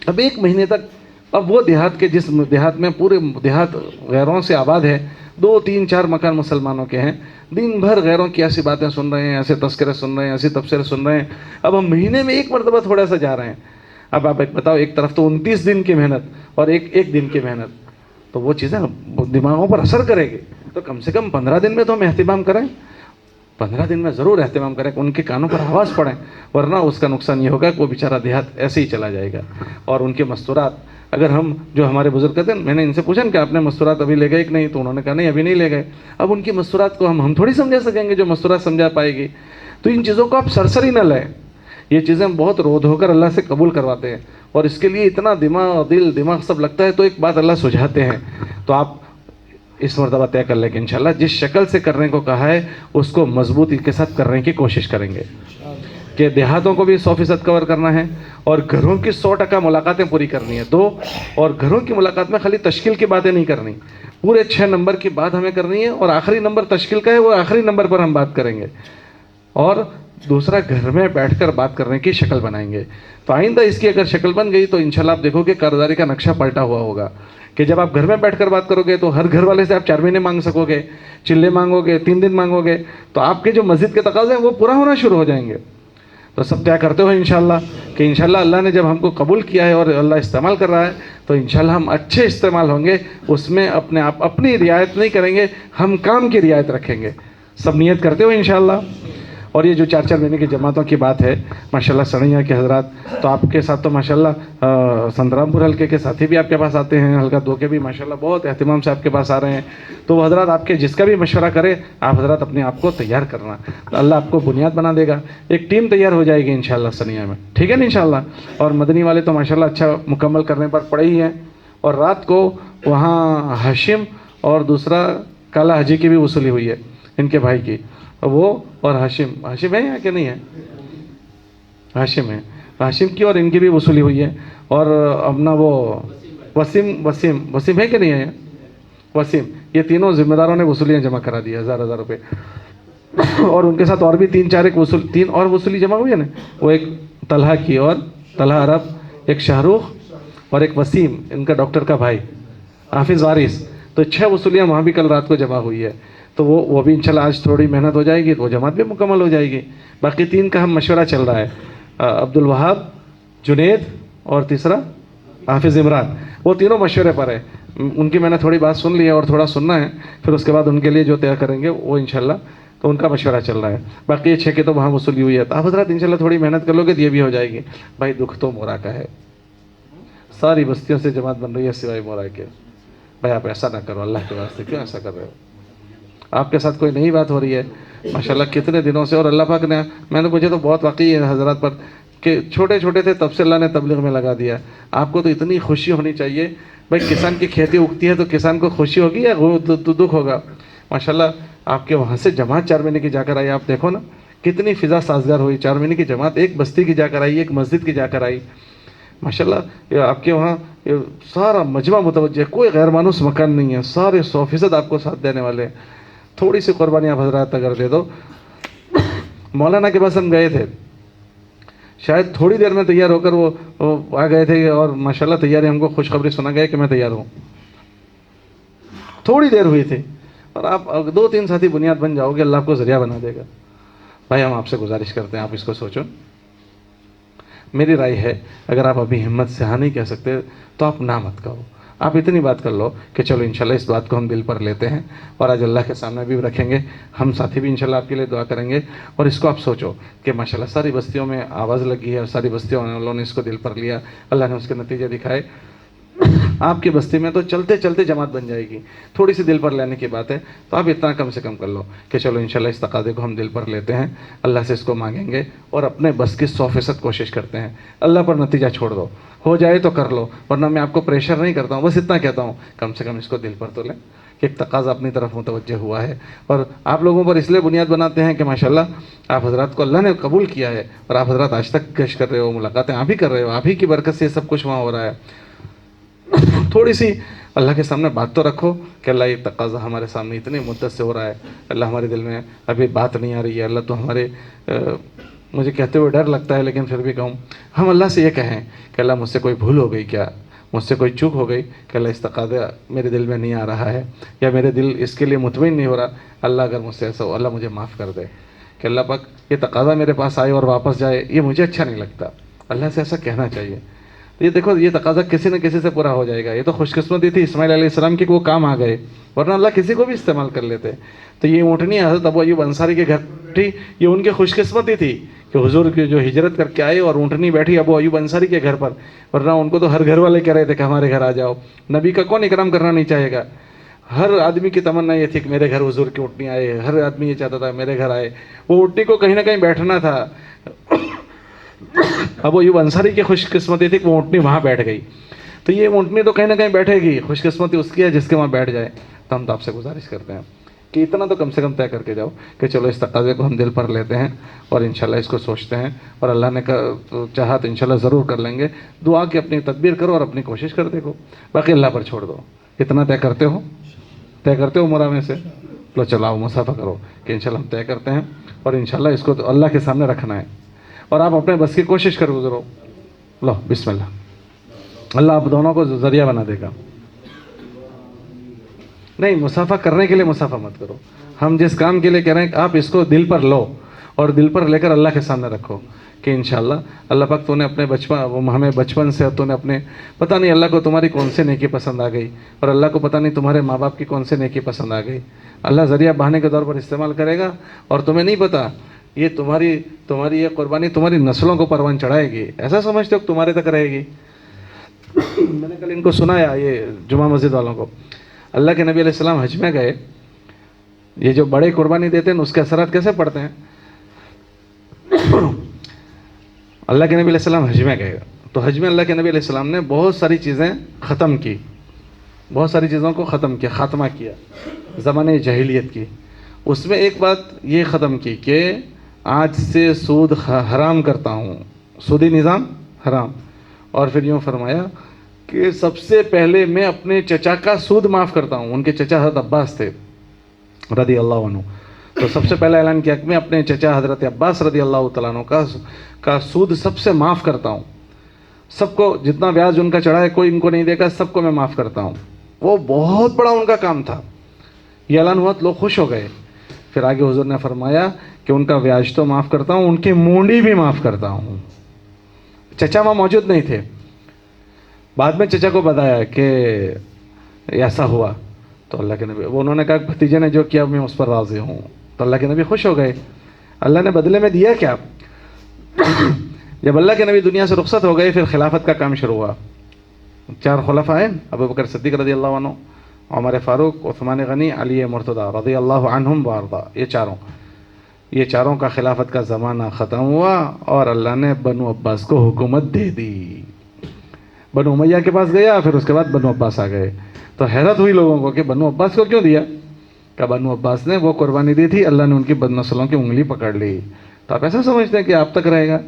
اب 1 مہینے تک، اب وہ دیہات کے جس دیہات میں پورے دیہات غیروں سے آباد ہے، 2 3 4 مکان مسلمانوں کے ہیں، دن بھر غیروں کی ایسی باتیں سن رہے ہیں، ایسے تذکرے سن رہے ہیں، ایسی تبصرے سن رہے ہیں۔ اب ہم مہینے میں 1 مرتبہ تھوڑا سا جا رہے ہیں۔ اب آپ بتاؤ، ایک طرف تو 29 دن کی محنت اور ایک دن کی محنت، تو وہ چیزیں دماغوں پر اثر کرے گی۔ تو کم سے کم 15 دن میں تو ہم اہتمام کریں، 15 دن میں ضرور اہتمام کریں، ان کے کانوں پر آواز پڑیں، ورنہ اس کا نقصان یہ ہوگا کہ وہ بیچارہ دیہات ایسے ہی چلا جائے گا۔ اور ان کے مستورات، اگر ہم جو ہمارے بزرگ کہتے ہیں، میں نے ان سے پوچھا کہ آپ نے مستورات ابھی لے گئے کہ نہیں، تو انہوں نے کہا نہیں ابھی نہیں لے گئے۔ اب ان کی مستورات کو ہم تھوڑی سمجھا سکیں گے جو مستورات سمجھا پائے گی۔ تو ان چیزوں کو آپ سرسری نہ لیں، یہ چیزیں بہت رود ہو کر اللہ سے قبول کرواتے ہیں، اور اس کے لیے اتنا دماغ سب لگتا ہے، تو ایک بات اللہ سجھاتے ہیں۔ تو آپ اس مرتبہ طے کر لیں کہ انشاءاللہ جس شکل سے کرنے کو کہا ہے اس کو مضبوطی کے ساتھ کرنے کی کوشش کریں گے، کہ دیہاتوں کو بھی 100% کور کرنا ہے اور گھروں کی 100% ملاقاتیں پوری کرنی ہے 2، اور گھروں کی ملاقات میں خالی تشکیل کی باتیں نہیں کرنی، پورے 6 نمبر کی بات ہمیں کرنی ہے، اور آخری نمبر تشکیل کا ہے، وہ آخری نمبر پر ہم بات کریں گے، اور دوسرا گھر میں بیٹھ کر بات کرنے کی شکل بنائیں گے۔ تو آئندہ اس کی اگر شکل بن گئی تو انشاءاللہ آپ دیکھو کہ کارگزاری کا نقشہ پلٹا ہوا ہوگا، کہ جب آپ گھر میں بیٹھ کر بات کرو گے تو ہر گھر والے سے آپ 4 مہینے مانگ سکو گے، چلے مانگو گے، 3 دن مانگو گے، تو آپ کے جو مسجد کے تقاضے ہیں وہ پورا ہونا شروع ہو جائیں گے۔ تو سب طے کرتے ہو انشاءاللہ کہ انشاءاللہ اللہ نے جب ہم کو قبول کیا ہے اور اللہ استعمال کر رہا ہے تو انشاءاللہ ہم اچھے استعمال ہوں گے، اس میں اپنی رعایت نہیں کریں گے، ہم کام کی رعایت رکھیں گے۔ سب نیت کرتے ہو انشاءاللہ؟ اور یہ جو 4-4 مہینے کی جماعتوں کی بات ہے ماشاءاللہ سڑیاں کے حضرات، تو آپ کے ساتھ تو ماشاءاللہ سندرام پور حلقے کے ساتھی بھی آپ کے پاس آتے ہیں، حلقہ 2 کے بھی ماشاءاللہ بہت اہتمام سے آپ کے پاس آ رہے ہیں. تو وہ حضرات آپ کے جس کا بھی مشورہ کرے آپ حضرات اپنے آپ کو تیار کرنا، اللہ آپ کو بنیاد بنا دے گا. ایک ٹیم تیار ہو جائے گی انشاءاللہ سنیا میں، ٹھیک ہے نا انشاءاللہ. اور مدنی والے تو ماشاءاللہ اچھا مکمل کرنے پر پڑے ہی ہیں. اور رات کو وہاں ہاشم اور دوسرا کالا حجی کی بھی وصولی ہوئی ہے ان کے بھائی کی، وہ اور ہاشم ہے یا کہ نہیں ہے؟ ہاشم ہے، ہاشم کی اور ان کی بھی وصولی ہوئی ہے. اور اپنا وہ وسیم ہے کہ نہیں ہے؟ وسیم، یہ تینوں ذمہ داروں نے وصولیاں جمع کرا دی 1000 روپے. اور ان کے ساتھ اور بھی 3-4 تین اور وصولی جمع ہوئی ہے نا، وہ ایک طلحہ کی اور طلحہ عرب، ایک شاہ رخ اور ایک وسیم ان کا ڈاکٹر کا بھائی حافظ وارث. تو 6 وصولیاں وہاں بھی کل رات کو جمع ہوئی ہے. تو وہ بھی انشاءاللہ آج تھوڑی محنت ہو جائے گی تو وہ جماعت بھی مکمل ہو جائے گی. باقی 3 کا ہم مشورہ چل رہا ہے، عبد الوہاب، جنید اور تیسرا حافظ عمران. وہ تینوں مشورے پر ہے. ان کی میں نے تھوڑی بات سن لی ہے اور تھوڑا سننا ہے، پھر اس کے بعد ان کے لیے جو طے کریں گے وہ انشاءاللہ تو ان کا مشورہ چل رہا ہے. باقی یہ 6 کی تو وہاں وصولی ہوئی ہے. تو آپ حضرات انشاءاللہ تھوڑی محنت کر لو گے تو یہ بھی ہو جائے گی. بھائی دکھ تو مورا کا ہے، ساری بستیوں سے جماعت بن رہی ہے سوائے مورا کے. بھائی آپ ایسا نہ کرو، اللہ کے واسطے کیوں ایسا کر رہے ہو؟ آپ کے ساتھ کوئی نئی بات ہو رہی ہے ماشاءاللہ کتنے دنوں سے. اور اللہ پاک نے مجھے تو بہت واقعی ہے حضرات پر کہ چھوٹے چھوٹے تھے تب سے اللہ نے تبلیغ میں لگا دیا. آپ کو تو اتنی خوشی ہونی چاہیے. بھائی کسان کی کھیتی اگتی ہے تو کسان کو خوشی ہوگی یا دکھ ہوگا؟ ماشاءاللہ آپ کے وہاں سے جماعت 4 مہینے کی جا کر آئی. آپ دیکھو نا کتنی فضا سازگار ہوئی. 4 مہینے کی جماعت ایک بستی کی جا کر آئی، ایک مسجد کی جا کر آئی. ماشاءاللہ آپ کے وہاں سارا مجمع متوجہ ہے، کوئی غیر مانوس مکان نہیں ہے، سارے 100% آپ کو ساتھ دینے والے. تھوڑی سی قربانی آپ حضرات اگر دے دو. مولانا کے پاس ہم گئے تھے، شاید تھوڑی دیر میں تیار ہو کر وہ آ گئے تھے اور ماشاءاللہ تیاری ہم کو خوشخبری سنا گئے کہ میں تیار ہوں. تھوڑی دیر ہوئی تھی اور آپ 2-3 ساتھی بنیاد بن جاؤ گے، اللہ آپ کو ذریعہ بنا دے گا. بھائی ہم آپ سے گزارش کرتے ہیں آپ اس کو سوچو. میری رائے ہے اگر آپ ابھی ہمت سے ہاں نہیں کہہ سکتے تو آپ نہ مت کہو. آپ اتنی بات کر لو کہ چلو انشاءاللہ اس بات کو ہم دل پر لیتے ہیں اور آج اللہ کے سامنے بھی رکھیں گے. ہم ساتھی بھی انشاءاللہ آپ کے لیے دعا کریں گے. اور اس کو آپ سوچو کہ ماشاءاللہ ساری بستیوں میں آواز لگی ہے اور ساری بستیوں والوں نے اس کو دل پر لیا، اللہ نے اس کے نتیجے دکھائے. آپ کی بستی میں تو چلتے چلتے جماعت بن جائے گی. تھوڑی سی دل پر لینے کی بات ہے تو آپ اتنا کم سے کم کر لو کہ چلو انشاءاللہ اس تقاضے کو ہم دل پر لیتے ہیں، اللہ سے اس کو مانگیں گے اور اپنے بس کی 100% کوشش کرتے ہیں. اللہ پر نتیجہ چھوڑ دو، ہو جائے تو کر لو، ورنہ میں آپ کو پریشر نہیں کرتا ہوں. بس اتنا کہتا ہوں کم سے کم اس کو دل پر تو لیں کہ ایک تقاضا اپنی طرف متوجہ ہوا ہے. اور آپ لوگوں پر اس لیے بنیاد بناتے ہیں کہ ماشاءاللہ آپ حضرات کو اللہ نے قبول کیا ہے اور آپ حضرات آج تک گشت کر رہے ہو، ملاقاتیں آپ ہی کر رہے ہو، آپ ہی کی برکت سے یہ سب کچھ وہاں ہو رہا ہے. تھوڑی سی اللہ کے سامنے بات تو رکھو کہ اللہ یہ تقاضا ہمارے سامنے اتنی مدت سے ہو رہا ہے، اللہ ہمارے دل میں ابھی بات نہیں آ رہی ہے. اللہ تو ہمارے مجھے کہتے ہوئے ڈر لگتا ہے لیکن پھر بھی کہوں، ہم اللہ سے یہ کہیں کہ اللہ مجھ سے کوئی بھول ہو گئی کیا، مجھ سے کوئی چوک ہو گئی کہ اللہ اس تقاضا میرے دل میں نہیں آ رہا ہے یا میرے دل اس کے لیے مطمئن نہیں ہو رہا. اللہ اگر مجھ سے ایسا ہو اللہ مجھے معاف کر دے کہ اللہ پاک یہ تقاضا میرے پاس آئے اور واپس جائے، یہ مجھے اچھا نہیں لگتا. اللہ سے ایسا کہنا چاہیے. یہ دیکھو یہ تقاضا کسی نہ کسی سے پورا ہو جائے گا. یہ تو خوش قسمتی تھی اسماعیل علیہ السلام کی کہ وہ کام آ گئے، ورنہ اللہ کسی کو بھی استعمال کر لیتے. تو یہ اونٹنی حضرت ابو ایوب انصاری کے گھر تھی، یہ ان کی خوش قسمتی تھی کہ حضور کی جو ہجرت کر کے آئے اور اونٹنی بیٹھی ابو ایوب انصاری کے گھر پر، ورنہ ان کو تو ہر گھر والے کہہ رہے تھے کہ ہمارے گھر آ جاؤ. نبی کا کون اکرام کرنا نہیں چاہے گا؟ ہر آدمی کی تمنا یہ تھی کہ میرے گھر حضور کی اونٹنی آئے، ہر آدمی یہ چاہتا تھا میرے گھر آئے. وہ اونٹنی کو کہیں نہ کہیں بیٹھنا تھا. ابو ایوب انصاری کی خوش قسمتی تھی کہ وہ اونٹنی وہاں بیٹھ گئی. تو یہ اونٹنی تو کہیں نہ کہیں بیٹھے گی، خوش قسمتی اس کی ہے جس کے وہاں بیٹھ جائے. تو ہم تو آپ سے گزارش کرتے ہیں کہ اتنا تو کم سے کم طے کر کے جاؤ کہ چلو اس تقاضے کو ہم دل پر لیتے ہیں اور انشاءاللہ اس کو سوچتے ہیں اور اللہ نے چاہا تو انشاءاللہ ضرور کر لیں گے. دعا کی اپنی تدبیر کرو اور اپنی کوشش کر دیکھو، باقی اللہ پر چھوڑ دو. اتنا طے کرتے ہو مرا میں سے لو چلو آؤ مسافہ کرو کہ انشاءاللہ ہم طے کرتے ہیں اور انشاءاللہ اس کو تو اللہ کے سامنے رکھنا ہے اور آپ اپنے بس کی کوشش کر گزرو. لو بسم اللہ، اللہ آپ دونوں کو ذریعہ بنا دے گا. نہیں مسافہ کرنے کے لیے مسافہ مت کرو، ہم جس کام کے لیے کہہ رہے ہیں آپ اس کو دل پر لو اور دل پر لے کر اللہ کے سامنے رکھو کہ انشاءاللہ اللہ پاک تو نے اپنے ہمیں بچپن سے تو نے اپنے پتہ نہیں اللہ کو تمہاری کون سی نیکی پسند آ گئی اور اللہ کو پتہ نہیں تمہارے ماں باپ کی کون سی نیکی پسند آ گئی. اللہ ذریعہ بہانے کے طور پر استعمال کرے گا اور تمہیں نہیں پتہ یہ تمہاری یہ قربانی تمہاری نسلوں کو پروان چڑھائے گی. ایسا سمجھتے ہو کہ تمہارے تک رہے گی؟ میں نے کل ان کو سنایا, یہ جمعہ مسجد والوں کو, اللہ کے نبی علیہ السلام حج میں گئے. یہ جو بڑے قربانی دیتے ہیں اس کے اثرات کیسے پڑتے ہیں؟ اللہ کے نبی علیہ السلام حج میں گئے تو حج میں اللہ کے نبی علیہ السلام نے بہت ساری چیزیں ختم کی, بہت ساری چیزوں کو ختم کیا, خاتمہ کیا زمانے جاہلیت کی. اس میں ایک بات یہ ختم کی کہ آج سے سود حرام کرتا ہوں, سودی نظام حرام. اور پھر یوں فرمایا کہ سب سے پہلے میں اپنے چچا کا سود معاف کرتا ہوں. ان کے چچا حضرت عباس تھے رضی اللہ عنہ, تو سب سے پہلا اعلان کیا کہ میں اپنے چچا حضرت عباس رضی اللہ تعالیٰ عنہ کا سود سب سے معاف کرتا ہوں. سب کو جتنا بیاج ان کا چڑھا ہے کوئی ان کو نہیں دے گا, سب کو میں معاف کرتا ہوں. وہ بہت بڑا ان کا کام تھا. یہ اعلان ہوا تو لوگ خوش ہو گئے. پھر آگے حضور نے فرمایا کہ ان کا بیاج تو معاف کرتا ہوں, ان کی مونڈی بھی معاف کرتا ہوں. چچا وہاں موجود نہیں تھے. بعد میں چچا کو بتایا کہ ایسا ہوا تو اللہ کے نبی, انہوں نے کہا بھتیجے نے جو کیا میں اس پر راضی ہوں. تو اللہ کے نبی خوش ہو گئے. اللہ نے بدلے میں دیا کیا؟ جب اللہ کے نبی دنیا سے رخصت ہو گئے پھر خلافت کا کام شروع ہوا. 4 خلفاء آئے, ابو بکر صدیق رضی اللہ عنہ, عمر فاروق, عثمان غنی, علی مرتضیٰ رضی اللہ عنہم وارضا. یہ چاروں کا خلافت کا زمانہ ختم ہوا اور اللہ نے بنو عباس کو حکومت دے دی. بنو امیہ کے پاس گیا, پھر اس کے بعد بنو عباس آ گئے. تو حیرت ہوئی لوگوں کو کہ بنو عباس کو کیوں دیا؟ کہ بنو عباس نے وہ قربانی دی تھی, اللہ نے ان کی بد نسلوں کی انگلی پکڑ لی. تو آپ ایسا سمجھتے ہیں کہ آپ تک رہے گا؟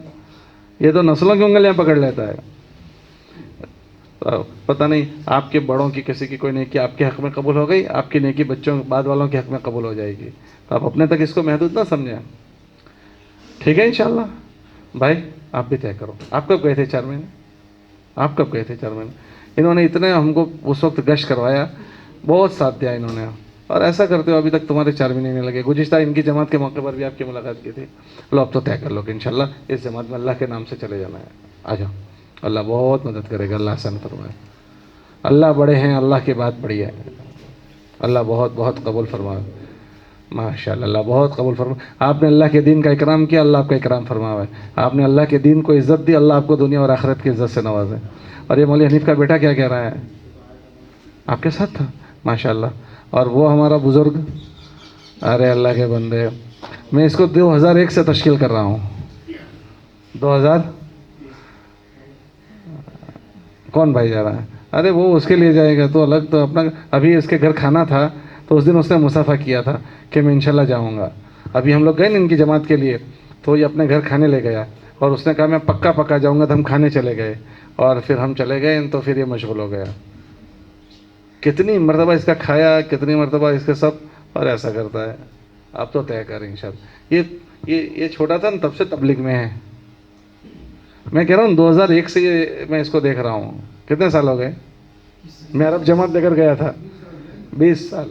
یہ تو نسلوں کی انگلیاں پکڑ لیتا ہے. پتہ نہیں آپ کے بڑوں کی کسی کی کوئی نیکی آپ کے حق میں قبول ہو گئی, آپ کی نیکی بچوں بعد والوں کے حق میں قبول ہو جائے گی. تو آپ اپنے تک اس کو محدود نہ سمجھیں. ٹھیک ہے انشاءاللہ. بھائی آپ بھی طے کرو, آپ کب گئے تھے 4 مہینے؟ آپ کب گئے تھے 4 مہینے؟ انہوں نے اتنے ہم کو اس وقت گشت کروایا, بہت ساتھ دیا انہوں نے, اور ایسا کرتے ہو ابھی تک تمہارے 4 مہینے نہیں لگے. گزشتہ ان کی جماعت کے موقع پر بھی آپ کی ملاقات کی تھی. لو اب تو طے کر لو کہ انشاءاللہ اس جماعت میں اللہ کے نام سے چلے جانا ہے. آ جاؤ, اللہ بہت مدد کرے گا. اللہ حسن فرمائے. اللہ بڑے ہیں, اللہ کی بات بڑی ہے. اللہ بہت بہت قبول فرمائے. ماشاءاللہ اللہ بہت قبول فرمائے. آپ نے اللہ کے دین کا اکرام کیا, اللہ آپ کا اکرام فرماوے. آپ نے اللہ کے دین کو عزت دی, اللہ آپ کو دنیا اور آخرت کی عزت سے نوازے. اور یہ مولوی حنیف کا بیٹا کیا کہہ رہا ہے؟ آپ کے ساتھ تھا ماشاءاللہ. اور وہ ہمارا بزرگ, ارے اللہ کے بندے, میں اس کو 2001 سے تشکیل کر رہا ہوں. 2000 کون بھائی جا رہا ہے؟ ارے وہ اس کے لیے جائے گا تو الگ, تو اپنا ابھی اس کے گھر کھانا تھا تو اس دن اس نے مصافحہ کیا تھا کہ میں انشاءاللہ جاؤں گا. ابھی ہم لوگ گئے نا ان کی جماعت کے لیے, تو یہ اپنے گھر کھانے لے گیا اور اس نے کہا میں پکا جاؤں گا. تو ہم کھانے چلے گئے اور پھر ہم چلے گئے تو پھر یہ مشغول ہو گیا. کتنی مرتبہ اس کا کھایا, کتنی مرتبہ اس کے سب, اور ایسا کرتا ہے. آپ تو طے کریں انشاءاللہ. یہ چھوٹا تھا نا تب سے تبلیغ میں ہے. میں کہہ رہا ہوں 2001 سے میں اس کو دیکھ رہا ہوں. کتنے سال ہو گئے؟ میں عرب جماعت لے کر گیا تھا 20 سال.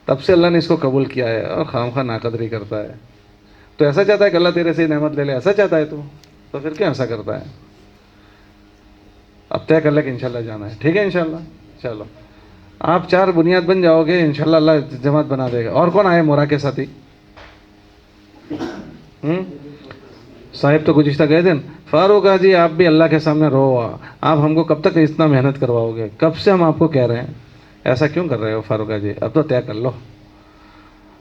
تب سے اللہ نے اس کو قبول کیا ہے اور خواہ ناقدری کرتا ہے. تو ایسا چاہتا ہے کہ اللہ تیرے سے نعمت لے لے, ایسا چاہتا ہے تو پھر کیا ایسا کرتا ہے؟ اب طے کر لے کہ انشاءاللہ جانا ہے. ٹھیک ہے انشاءاللہ. چلو آپ 4 بنیاد بن جاؤ گے انشاءاللہ, اللہ جماعت بنا دے گا. اور کون آئے مورا کے ساتھی؟ صاحب تو گزشتہ گئے دن. فاروق جی آپ بھی اللہ کے سامنے رو, آپ ہم کو کب تک اتنا محنت کرواؤ گے؟ کب سے ہم آپ کو کہہ رہے ہیں, ایسا کیوں کر رہے ہو فاروق جی؟ اب تو طے کر لو.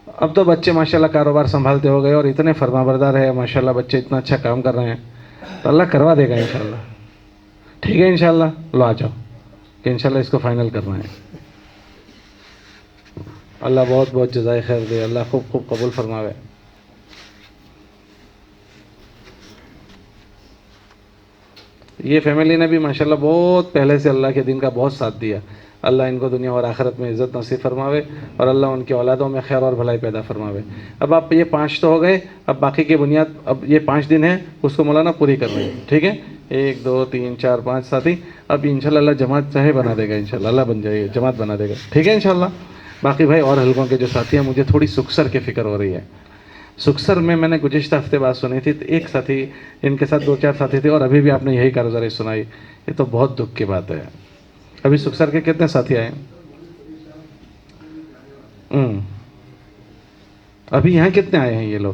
اب تو بچے ماشاءاللہ کاروبار سنبھالتے ہو گئے اور اتنے فرما بردار ہے ماشاءاللہ, بچے اتنا اچھا کام کر رہے ہیں, تو اللہ کروا دے گا انشاءاللہ. ٹھیک ہے انشاءاللہ. لو آ جاؤ کہ انشاءاللہ اس کو فائنل کرنا ہے. اللہ بہت بہت جزائے خیر دے, اللہ خوب خوب قبول فرماوے. یہ فیملی نے بھی ماشاءاللہ بہت پہلے سے اللہ کے دین کا بہت ساتھ دیا. اللہ ان کو دنیا اور آخرت میں عزت نصیب فرماوے اور اللہ ان کی اولادوں میں خیر اور بھلائی پیدا فرماوے. اب آپ یہ 5 تو ہو گئے, اب باقی کی بنیاد, اب یہ 5 دن ہیں اس کو مولانا پوری کر رہے ہیں. ٹھیک ہے, 1 2 3 4 5 ساتھی. اب انشاءاللہ اللہ جماعت چاہے بنا دے گا انشاءاللہ, اللہ بن جائے گا, جماعت بنا دے گا. ٹھیک ہے انشاءاللہ. باقی بھائی اور حلقوں کے جو ساتھی ہیں, مجھے تھوڑی سکسر کی فکر ہو رہی ہے. سکسر میں نے گزشتہ ہفتے بات سنی تھی, ایک ساتھی, ان کے ساتھ 2 4 ساتھی تھے اور ابھی بھی آپ نے یہی کارگزاری سنائی. یہ تو بہت دکھ کی بات ہے. ابھی سکسر کے کتنے ساتھی آئے؟ ابھی یہاں کتنے آئے ہیں یہ لوگ؟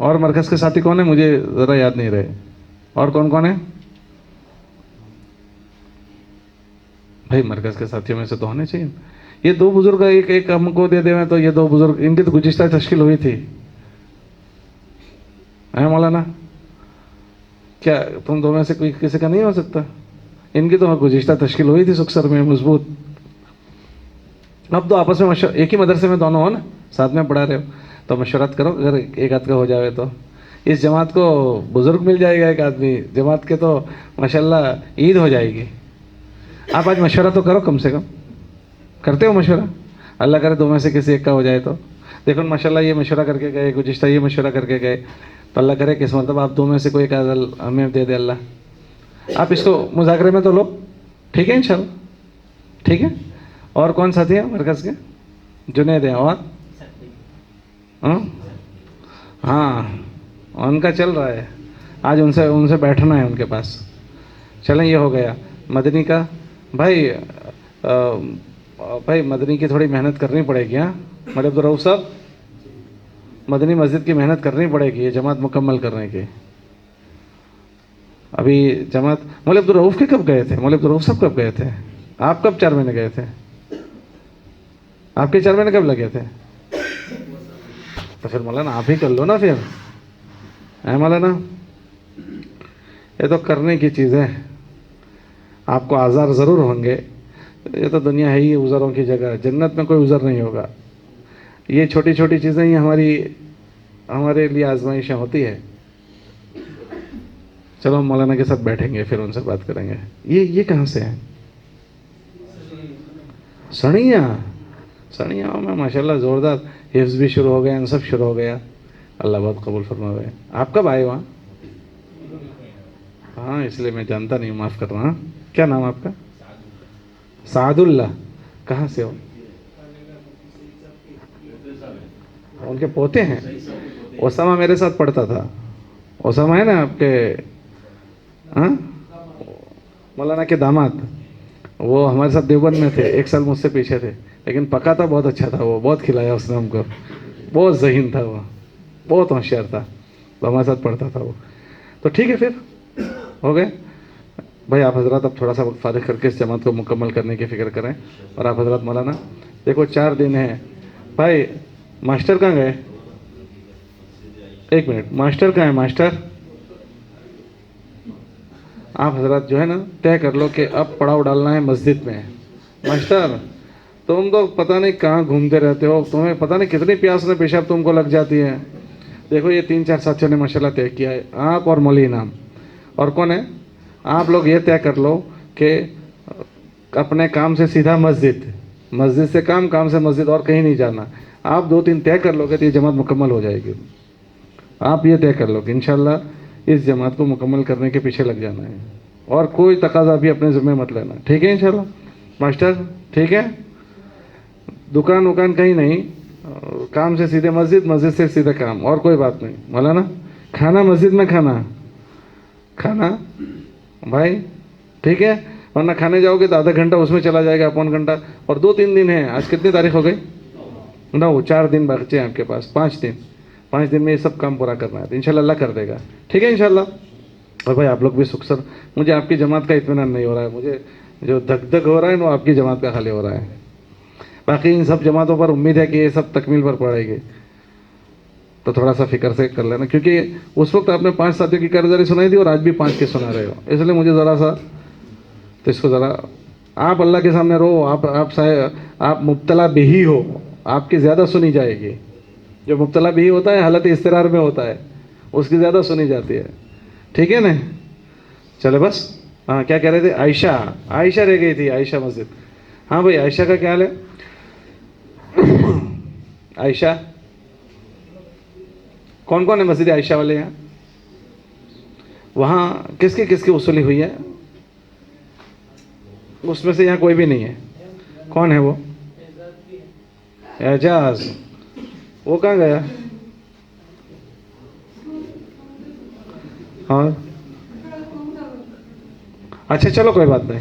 اور مرکز کے ساتھی کون ہیں مجھے ذرا یاد نہیں رہے, اور کون کون ہے بھائی؟ مرکز کے ساتھیوں میں سے تو ہونے چاہیے. یہ دو بزرگ ایک ایک ہم کو دے دیں تو یہ دو بزرگ, ان کی تو گزشتہ تشکیل ہوئی تھی مولانا. کیا تم دو میں سے کوئی کسی کا نہیں ہو سکتا؟ ان کی تو گزشتہ تشکیل ہوئی تھی سکسر میں مضبوط. اب تو آپس میں ایک ہی مدرسے میں دونوں ہو نا, ساتھ میں پڑھا رہے ہو, تو مشورت کرو. اگر ایک آدھ کا ہو جاوے تو اس جماعت کو بزرگ مل جائے گا ایک آدمی, جماعت کے تو ماشاءاللہ عید ہو جائے گی. آپ آج مشورہ تو کرو, کم سے کم کرتے ہو مشورہ؟ اللہ کرے دو میں سے کسی ایک کا ہو جائے تو. دیکھو ماشاءاللہ یہ مشورہ کر کے گئے, گزشتہ یہ مشورہ کر کے گئے, تو اللہ کرے کہ اس مرتبہ آپ دو میں سے کوئی ایک ہمیں دے دے اللہ. آپ اس کو مذاکرے میں تو لو, ٹھیک ہے انشاءاللہ, ٹھیک ہے. اور کون ساتھی ہیں مرکز کے؟ جنید ہیں, اور ہاں ان کا چل رہا ہے, آج ان سے بیٹھنا ہے ان کے پاس. چلیں یہ ہو گیا. مدنی کا بھائی, بھائی مدنی کی تھوڑی محنت کرنی پڑے گی. ہاں مولوی عبدالرؤف صاحب, مدنی مسجد کی محنت کرنی پڑے گی یہ جماعت مکمل کرنے کی. ابھی جماعت مولوی عبدالرؤف کے کب گئے تھے؟ مولوی عبدالرؤف صاحب کب گئے تھے؟ آپ کب 4 مہینے گئے تھے؟ آپ کے 4 مہینے کب لگے تھے؟ تو پھر مولانا آپ ہی کر لو نا پھر. مولانا یہ تو کرنے کی چیز ہے. آپ کو آزار ضرور ہوں گے, یہ تو دنیا ہے ہی عذروں کی جگہ, جنت میں کوئی عذر نہیں ہوگا. یہ چھوٹی چھوٹی چیزیں ہی ہمارے لیے آزمائشیں ہوتی ہے. چلو ہم مولانا کے ساتھ بیٹھیں گے, پھر ان سے بات کریں گے. یہ کہاں سے ہیں؟ سڑیاں میں ماشاءاللہ زوردار حفظ بھی شروع ہو گیا, ان سب شروع ہو گیا. اللہ بہت قبول فرمائے. آپ کب آئے وہاں؟ ہاں اس لیے میں جانتا نہیں ہوں, معاف کر رہا. کیا نام آپ کا؟ سعد اللہ. کہاں سے ہو؟ ان کے پوتے ہیں. اسامہ میرے ساتھ پڑھتا تھا. اسامہ ہے نا آپ کے مولانا کے داماد, وہ ہمارے ساتھ دیوبند میں تھے, 1 سال مجھ سے پیچھے تھے, لیکن پکا تھا, بہت اچھا تھا, وہ بہت کھلایا اس نے ہم کو, بہت ذہین تھا, وہ بہت ہوشیار تھا, تو ہمارے ساتھ پڑھتا تھا وہ. تو ٹھیک ہے پھر ہو گئے. بھائی آپ حضرات اب تھوڑا سا وقت فارغ کر کے اس جماعت کو مکمل کرنے کی فکر کریں. اور آپ حضرات مولانا دیکھو 4 دن ہیں. بھائی ماسٹر کہاں گئے؟ 1 منٹ, ماسٹر کہاں ہے؟ ماسٹر آپ حضرات جو ہے نا طے کر لو کہ اب پڑاؤ ڈالنا ہے مسجد میں. ماسٹر تم تو پتہ نہیں کہاں گھومتے رہتے ہو, تمہیں پتہ نہیں کتنی پیاس میں پیشاب تم کو لگ جاتی ہے. دیکھو یہ 3-4 ساتھیوں نے ماشاءاللہ طے کیا ہے, آپ اور مولوی انعام, اور کون ہے؟ آپ لوگ یہ طے کر لو کہ اپنے کام سے سیدھا مسجد, مسجد سے کام سے مسجد, اور کہیں نہیں جانا. آپ 2-3 طے کر لو گے تو یہ جماعت مکمل ہو جائے گی. آپ یہ طے کر لو کہ انشاءاللہ اس جماعت کو مکمل کرنے کے پیچھے لگ جانا ہے, اور کوئی تقاضا بھی اپنے ذمہ مت لینا. ٹھیک ہے انشاءاللہ ماسٹر؟ ٹھیک ہے. دکان کہیں نہیں, کام سے سیدھے مسجد, مسجد سے سیدھے کام, اور کوئی بات نہیں. مولانا کھانا مسجد میں کھانا بھائی, ٹھیک ہے, ورنہ کھانے جاؤ گے تو آدھا گھنٹہ اس میں چلا جائے گا, 1.25 گھنٹہ. اور 2-3 دن ہیں, آج کتنی تاریخ ہو گئی؟ 9, 4 دن بچے ہیں آپ کے پاس, 5 دن. 5 دن میں یہ سب کام پورا کرنا ہے, تو انشاءاللہ اللہ کر دے گا. ٹھیک ہے انشاءاللہ. اور بھائی آپ لوگ بھی سکھ سر, مجھے آپ کی جماعت کا اطمینان نہیں ہو رہا ہے, مجھے جو دھک ہو رہا ہے وہ آپ کی جماعت کا خالی ہو رہا ہے. باقی ان سب جماعتوں پر امید ہے کہ یہ سب تکمیل پر پڑے گی, تو تھوڑا سا فکر سے کر لینا, کیونکہ اس وقت آپ نے 5 ساتھیوں کی کارگزاری سنائی تھی, اور آج بھی 5 کی سنا رہے ہو, اس لیے مجھے ذرا سا, تو اس کو ذرا آپ اللہ کے سامنے رو, آپ مبتلا بھی ہو, آپ کی زیادہ سنی جائے گی. جو مبتلا بھی ہوتا ہے حالت اضطرار میں ہوتا ہے, اس کی زیادہ سنی جاتی ہے. ٹھیک ہے نا؟ چلے بس. ہاں کیا کہہ رہے تھے؟ عائشہ رہ گئی تھی, عائشہ مسجد. ہاں بھائی عائشہ کا کیا حال ہے؟ عائشہ کون ہے مسجد عائشہ والے یہاں؟ وہاں کس کی وصولی ہوئی ہے؟ اس میں سے یہاں کوئی بھی نہیں ہے. کون ہے وہ؟ اعجاز. وہ کہاں گیا؟ اور اچھا چلو کوئی بات نہیں,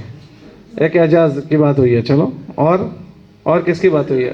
ایک اعجاز کی بات ہوئی ہے. چلو اور کس کی بات ہوئی ہے؟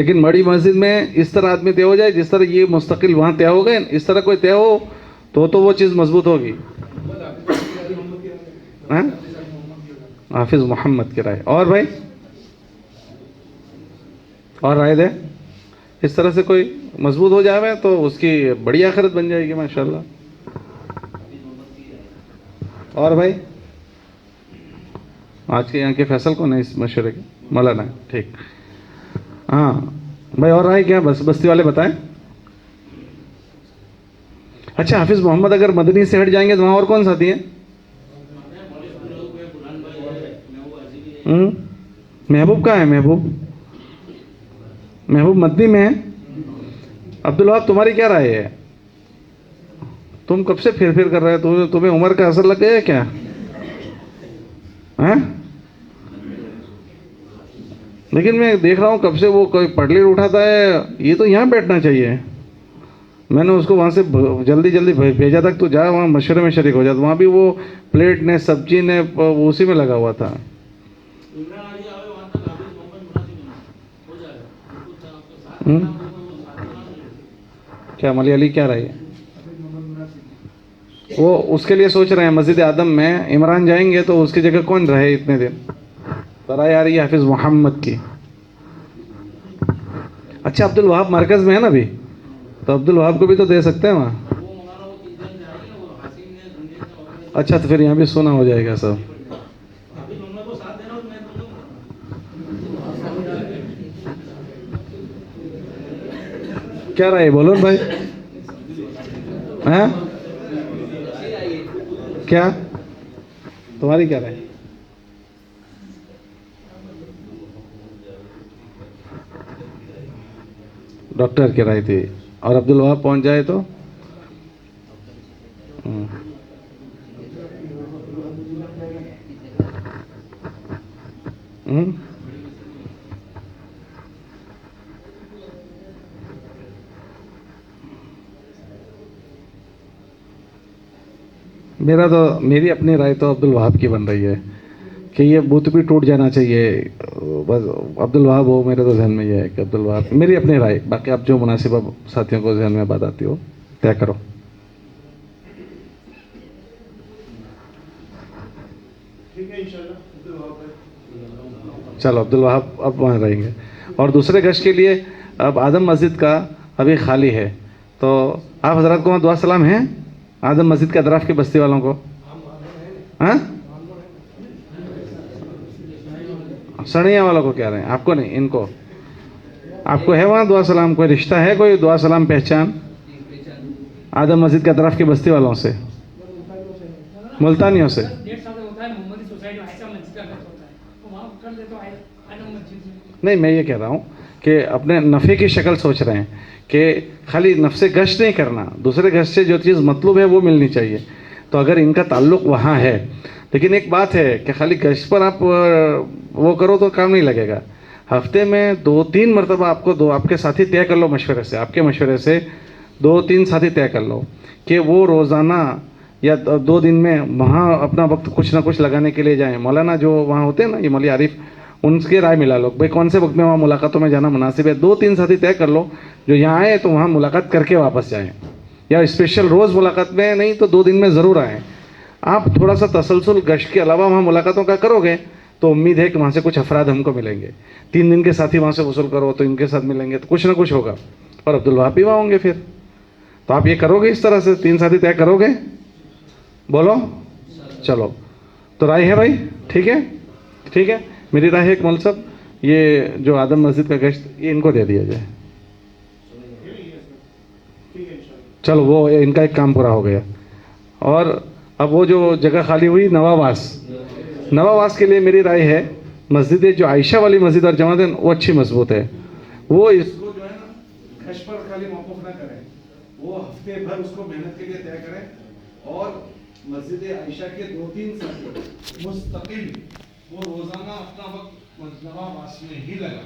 لیکن بڑی مسجد میں اس طرح آدمی طے ہو جائے جس طرح یہ مستقل وہاں طے ہو گئے, اس طرح کوئی طے ہو تو وہ چیز مضبوط ہوگی. حافظ محمد کی رائے. اور بھائی اور رائے دے, اس طرح سے کوئی مضبوط ہو جائے تو اس کی بڑی آخرت بن جائے گی ماشاءاللہ. اور بھائی آج کے یہاں کے فیصل کون ہے اس مشورے کے؟ مولانا. ٹھیک. ہاں بھائی اور رائے کیا؟ بس بستی والے بتائیں. اچھا حافظ محمد اگر مدنی سے ہٹ جائیں گے تو وہاں اور کون ساتھی ہیں؟ محبوب کہاں ہے؟ محبوب مدنی میں ہے. عبدالوہاب تمہاری کیا رائے ہے؟ تم کب سے پھر کر رہے ہو؟ تمہیں عمر کا اثر لگ گیا ہے کیا؟ لیکن میں دیکھ رہا ہوں کب سے وہ کوئی پڑلیٹ اٹھاتا ہے. یہ تو یہاں بیٹھنا چاہیے. میں نے اس کو وہاں سے جلدی بھیجا تک تو جا وہاں مشورے میں شریک ہو جاتا. وہاں بھی وہ پلیٹ نے سبزی نے اسی میں لگا ہوا تھا. کیا ملی علی کیا رہی ہے؟ وہ اس کے لیے سوچ رہے ہیں مسجد اعظم میں عمران جائیں گے تو اس کی جگہ کون رہے اتنے دن. برائے آ رہی ہے حافظ محمد کی. اچھا عبدالوہاب مرکز میں ہے نا ابھی, تو عبدالوہاب کو بھی تو دے سکتے ہیں وہاں. اچھا تو پھر یہاں بھی سونا ہو جائے گا سب. کیا رہا ہے بولو بھائی. کیا تمہاری کیا رہے؟ ڈاکٹر کی رائے تھی. اور عبدالوہاب پہنچ جائے تو میری اپنی رائے تو عبدالوہاب کی بن رہی ہے کہ یہ بت بھی ٹوٹ جانا چاہیے. بس عبدالوہاب ہو میرے تو ذہن میں یہ ہے کہ عبدالوہاب. میری اپنی رائے, باقی آپ جو مناسب ساتھیوں کو ذہن میں بات آتی ہو طے کرو. چلو عبدالوہاب اب وہاں رہیں گے. اور دوسرے گشت کے لیے اب اعظم مسجد کا ابھی خالی ہے, تو آپ حضرات کو وہاں دعا سلام ہیں اعظم مسجد کے اطراف کی بستی والوں کو. ہاں سڑیاں والوں کو کہہ رہے ہیں, آپ کو نہیں, ان کو. آپ کو ہے وہاں دعا سلام؟ کوئی رشتہ ہے, کوئی دعا سلام پہچان اعظم مسجد کے اطراف کی بستی والوں سے, ملتانیوں سے؟ نہیں میں یہ کہہ رہا ہوں کہ اپنے نفع کی شکل سوچ رہے ہیں کہ خالی نفس گشت نہیں کرنا, دوسرے گشت سے جو چیز مطلوب ہے وہ ملنی چاہیے. تو اگر ان کا تعلق وہاں ہے, لیکن ایک بات ہے کہ خالی گشت پر آپ وہ کرو تو کام نہیں لگے گا. ہفتے میں 2-3 مرتبہ آپ کے ساتھی طے کر لو مشورے سے, آپ کے مشورے سے 2-3 ساتھی طے کر لو کہ وہ روزانہ یا 2 دن میں وہاں اپنا وقت کچھ نہ کچھ لگانے کے لیے جائیں. مولانا جو وہاں ہوتے ہیں نا, یہ مولوی عارف, ان کی رائے ملا لو بھائی کون سے وقت میں وہاں ملاقاتوں میں جانا مناسب ہے. 2-3 ساتھی طے کر لو جو یہاں آئے تو وہاں ملاقات کر کے واپس جائیں, یا اسپیشل روز ملاقات میں نہیں تو 2 دن میں ضرور آئیں. آپ تھوڑا سا تسلسل گشت کے علاوہ وہاں ملاقاتوں کا کرو گے تو امید ہے کہ وہاں سے کچھ افراد ہم کو ملیں گے. 3 دن کے ساتھی وہاں سے وصول کرو تو ان کے ساتھ ملیں گے تو کچھ نہ کچھ ہوگا. اور عبدالوہاب بھی وہاں ہوں گے پھر. تو آپ یہ کرو گے اس طرح سے 3 ساتھی طے کرو گے؟ بولو. چلو تو رائے ہے بھائی, ٹھیک ہے. میری رائے ہے کہ مول صاحب یہ جو اعظم مسجد کا گشت یہ ان کو دے دیا جائے. چلو وہ ان کا ایک کام پورا ہو گیا. اور اب وہ جو جگہ خالی ہوئی نواواس کے لیے میری رائے ہے مسجد جو عائشہ والی مسجد اور جماعت وہ اچھی مضبوط ہے. وہ اس کو جو ہے نا خش پر خالی موقف نہ کریں, وہ ہفتے بھر اس کو محنت کے لیے طے کریں اور مسجد عائشہ کے 2-3 ساتھی مستقل وہ روزانہ اپنا وقت نواواس میں ہی لگا.